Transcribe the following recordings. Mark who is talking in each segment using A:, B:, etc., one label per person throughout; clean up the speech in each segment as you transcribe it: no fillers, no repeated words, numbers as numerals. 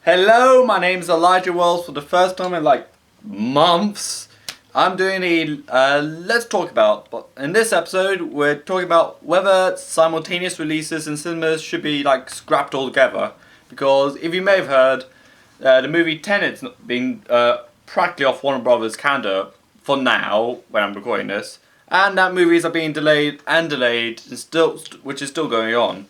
A: Hello, my name's Elijah Wells. For the first time in like months, I'm doing a Let's Talk About. But in this episode, we're talking about whether simultaneous releases in cinemas should be like scrapped altogether. Because if you may have heard, the movie Tenet's being practically off Warner Brothers' calendar for now, when I'm recording this, and that movies are being delayed, and still, which is still going on.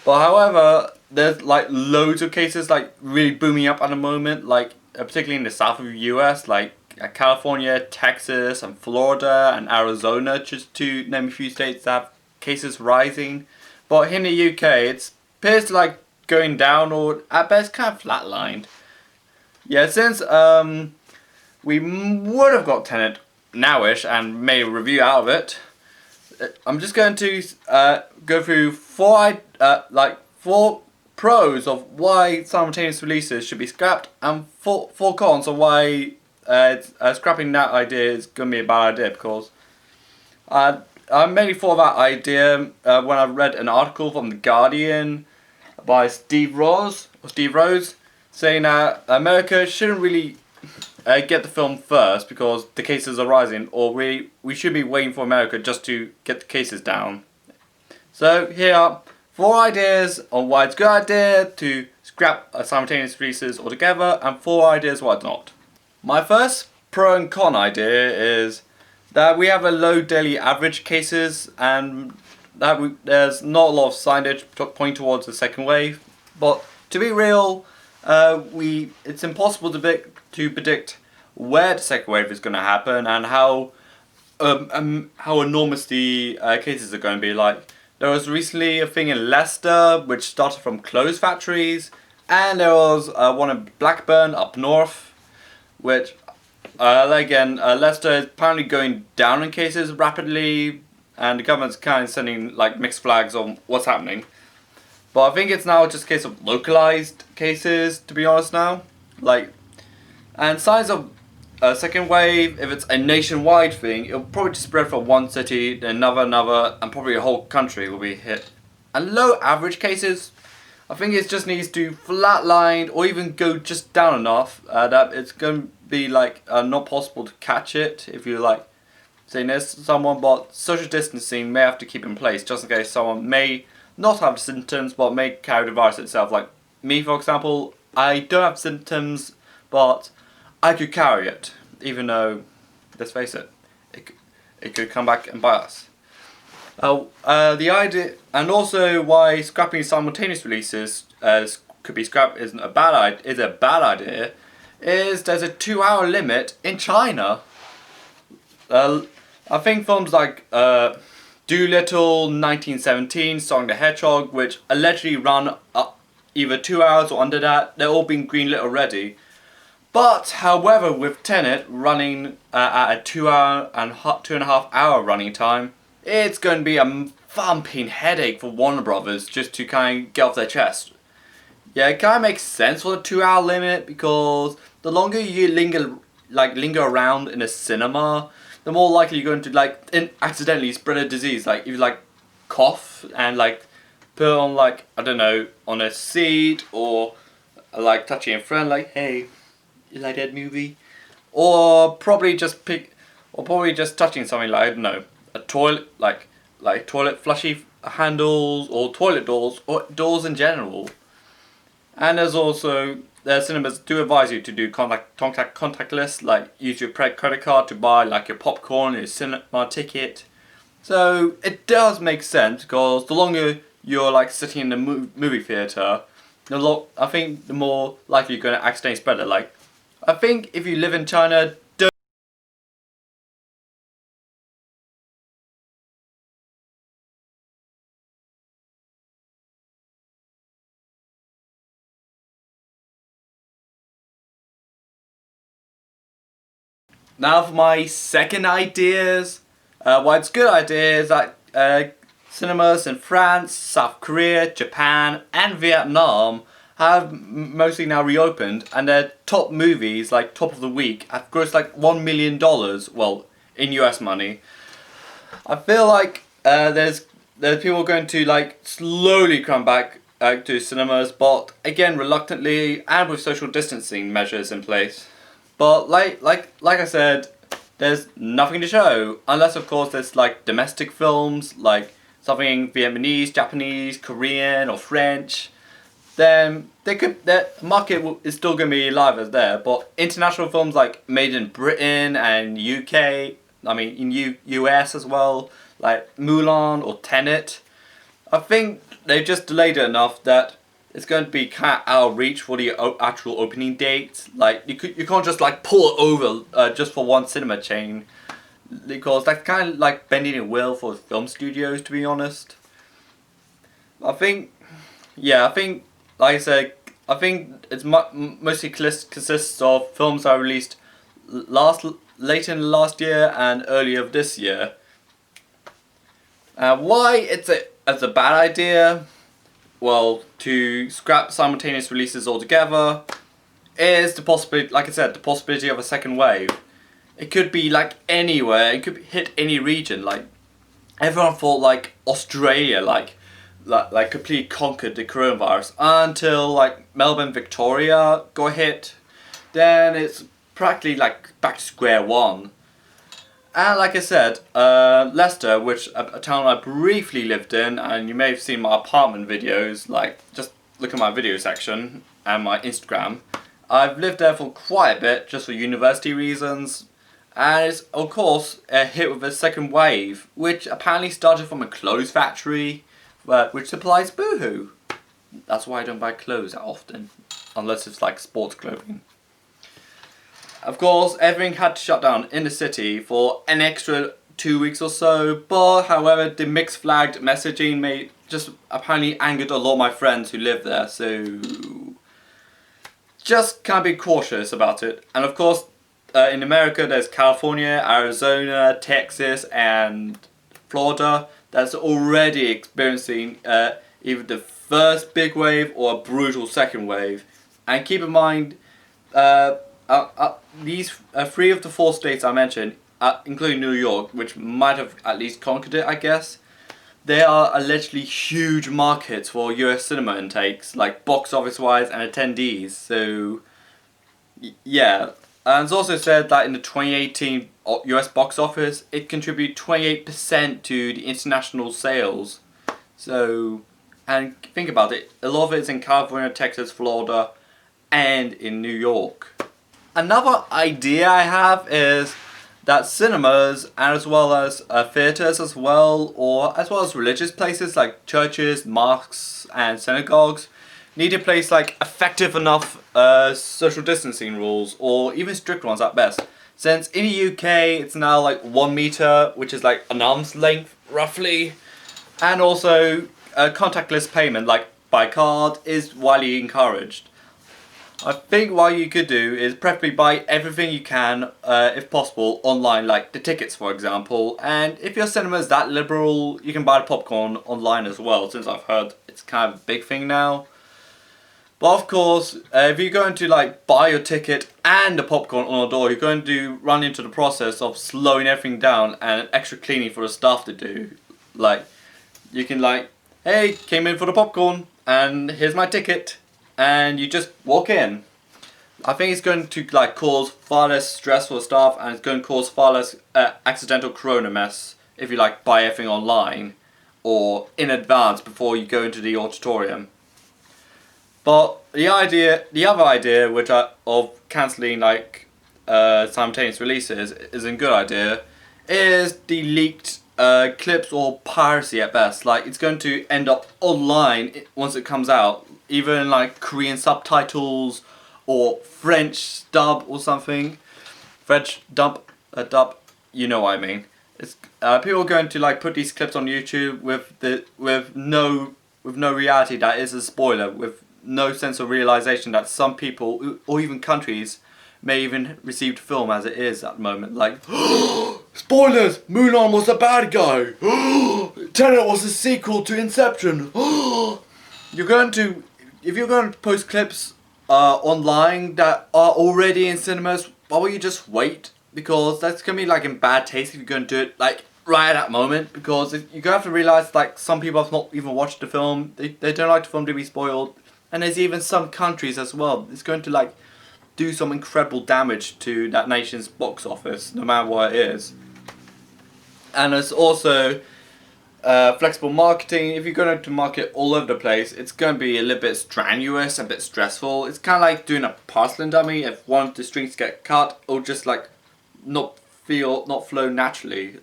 A: But however, there's like loads of cases like really booming up at the moment, like particularly in the south of the US, like California, Texas, and Florida, and Arizona, just to name a few states that have cases rising. But here in the UK, it appears to like going down, or at best kind of flatlined. Yeah, since we would have got Tenet nowish and made a review out of it, I'm just going to go through four pros of why simultaneous releases should be scrapped, and four cons of why scrapping that idea is going to be a bad idea. Because I mainly thought that idea when I read an article from The Guardian by Steve Rose, saying that America shouldn't really get the film first because the cases are rising, or we should be waiting for America just to get the cases down. So here are 4 ideas on why it's a good idea to scrap simultaneous releases altogether, and 4 ideas why it's not. My first pro and con idea is that we have a low daily average cases, and that there's not a lot of signage pointing towards the second wave. But to be real, it's impossible to predict where the second wave is going to happen and how enormous the cases are going to be. Like, there was recently a thing in Leicester which started from clothes factories, and there was one in Blackburn up north, which Leicester is apparently going down in cases rapidly, and the government's kind of sending like mixed flags on what's happening. But I think it's now just a case of localized cases, to be honest now. And signs of a second wave, if it's a nationwide thing, it'll probably just spread from one city to another, and probably a whole country will be hit. And low average cases, I think it just needs to flatline or even go just down enough that it's going to be like not possible to catch it if you like say near someone. But social distancing may have to keep in place just in case someone may not have symptoms but may carry the virus itself. Like me, for example, I don't have symptoms, but I could carry it, even though, let's face it, it could come back and bite us. The idea, and also why scrapping simultaneous releases could be scrapped is a bad idea, is there's a 2-hour limit in China. I think films like Doolittle, 1917, Sonic the Hedgehog, which allegedly run either 2 hours or under that, they're all been greenlit already. But, however, with Tenet running at a 2.5 hour running time, it's going to be a thumping headache for Warner Brothers just to kind of get off their chest. Yeah, it kind of makes sense for the 2-hour limit, because the longer you linger around in a cinema, the more likely you're going to accidentally spread a disease. Like if you cough and put it on I don't know, on a seat, or touching a friend hey, you like that movie? Or probably just touching something I don't know, a toilet, like toilet flushy handles, or toilet doors, or doors in general. And their cinemas do advise you to do contactless, use your credit card to buy your popcorn, your cinema ticket. So it does make sense, because the longer you're sitting in the movie theater, I think the more likely you're going to accidentally spread it. I think if you live in China, don't. Now for my second ideas. Why it's a good idea is that cinemas in France, South Korea, Japan, and Vietnam have mostly now reopened, and their top movies, top of the week, have grossed $1 million, well, in US money. I feel there's people going to slowly come back to cinemas, but again reluctantly and with social distancing measures in place. But like I said, there's nothing to show unless of course there's like domestic films like something Vietnamese, Japanese, Korean or French. Then the market is still going to be alive as there. But international films like made in Britain and UK, I mean in US as well, like Mulan or Tenet, I think they've just delayed it enough that it's going to be kind of out of reach for the actual opening date. Like you can't just like pull it over just for one cinema chain, because that's kind of like bending the will for film studios, to be honest. I think, yeah, I think like I said, I think it's mostly consists of films that were released late in last year and early of this year. Why it's a bad idea? Well, to scrap simultaneous releases altogether is the possibility, like I said, the possibility of a second wave. It could be like anywhere. It could hit any region. Like everyone thought, like Australia, like completely conquered the coronavirus until like Melbourne, Victoria got hit. Then it's practically like back to square one. And like I said, Leicester, which a town I briefly lived in, and you may have seen my apartment videos, like just look at my video section and my Instagram. I've lived there for quite a bit, just for university reasons, and it's of course hit with a second wave, which apparently started from a clothes factory, which supplies Boohoo. That's why I don't buy clothes that often, unless it's like sports clothing. Of course, everything had to shut down in the city for an extra 2 weeks or so, but however, the mixed flagged messaging may just apparently angered a lot of my friends who live there, so just can't be cautious about it. And of course, in America, there's California, Arizona, Texas, and Florida that's already experiencing either the first big wave or a brutal second wave. And keep in mind, these 3 of the 4 states I mentioned, including New York, which might have at least conquered it, I guess, they are allegedly huge markets for US cinema intakes, like box office wise and attendees. So, yeah. And it's also said that in the 2018 US box office, it contributed 28% to the international sales. So, and think about it, a lot of it's in California, Texas, Florida, and in New York. Another idea I have is that cinemas, as well as theatres as well, or as well as religious places like churches, mosques and synagogues, need to place like effective enough social distancing rules, or even strict ones at best. Since in the UK it's now like 1 meter, which is like an arm's length roughly, and also contactless payment like by card is widely encouraged. I think what you could do is preferably buy everything you can, if possible, online, like the tickets for example, and if your cinema is that liberal, you can buy the popcorn online as well, since I've heard it's kind of a big thing now. But of course, if you're going to like buy your ticket and the popcorn on the door, you're going to run into the process of slowing everything down and extra cleaning for the staff to do. Like, you can like, hey, came in for the popcorn, and here's my ticket. And you just walk in. I think it's going to like cause far less stress for staff, and it's going to cause far less accidental corona mess if you like buy everything online or in advance before you go into the auditorium. But the other idea, which of cancelling like simultaneous releases, is a good idea, is the leaked clips or piracy at best. Like, it's going to end up online once it comes out, either in like Korean subtitles or French dub or something. French dub, you know what I mean. It's people are going to like put these clips on YouTube with no reality that is a spoiler, with no sense of realization that some people or even countries may even receive the film as it is at the moment. Like, spoilers! Mulan was a bad guy! Tenet was a sequel to Inception! If you're going to post clips online that are already in cinemas, why will you just wait? Because that's going to be like in bad taste if you're going to do it like right at that moment, because you have to realise, like, some people have not even watched the film, they don't like the film to be spoiled, and there's even some countries as well, it's going to, like, do some incredible damage to that nation's box office, no matter what it is. And there's also flexible marketing. If you're going to market all over the place, it's going to be a little bit strenuous, a bit stressful. It's kind of like doing a porcelain dummy. If one of the strings get cut, it'll just like not flow naturally.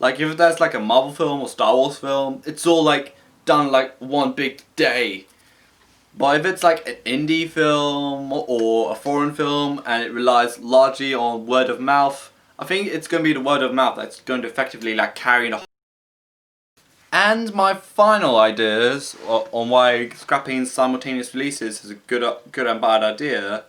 A: Like if there's like a Marvel film or Star Wars film, it's all like done like one big day. But if it's like an indie film or a foreign film and it relies largely on word of mouth, I think it's going to be the word of mouth that's going to effectively like carry the whole. And my final ideas on why scrapping simultaneous releases is a good and bad idea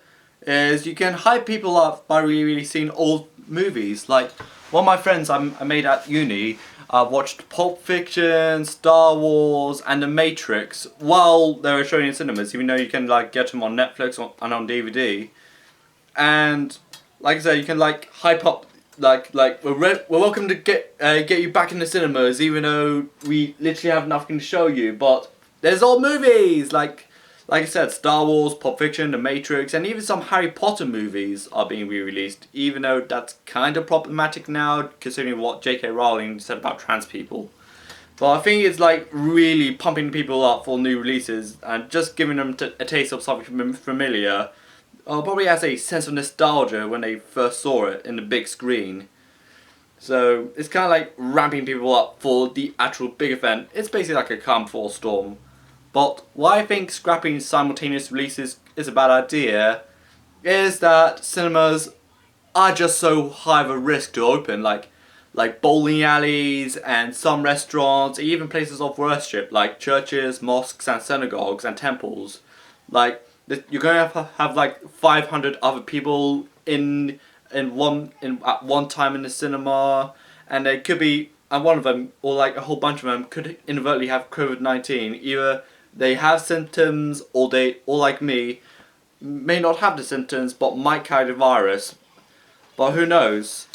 A: is you can hype people up by really seeing old movies. Like one of my friends I made at uni watched Pulp Fiction, Star Wars and The Matrix while they were showing in cinemas, even though you can like get them on Netflix and on DVD. And like I said, you can like hype up like we're welcome to get you back in the cinemas, even though we literally have nothing to show you. But there's old movies like I said, Star Wars, Pulp Fiction, The Matrix, and even some Harry Potter movies are being re-released. Even though that's kind of problematic now, considering what J.K. Rowling said about trans people. But I think it's like really pumping people up for new releases and just giving them a taste of something familiar. Probably has a sense of nostalgia when they first saw it in the big screen. So it's kind of like ramping people up for the actual big event. It's basically like a calm before a storm. But why I think scrapping simultaneous releases is a bad idea is that cinemas are just so high of a risk to open. Like bowling alleys and some restaurants, even places of worship like churches, mosques and synagogues and temples. Like you're going to have like 500 other people at one time in the cinema, and they could be, and one of them or like a whole bunch of them could inadvertently have COVID-19. Either they have symptoms or like me may not have the symptoms but might carry the virus. But who knows?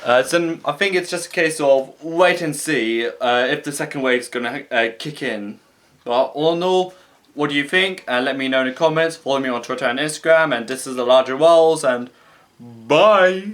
A: So I think it's just a case of wait and see if the second wave is going to kick in. But all in all, what do you think? Let me know in the comments. Follow me on Twitter and Instagram. And this is the Larger Wells. And bye!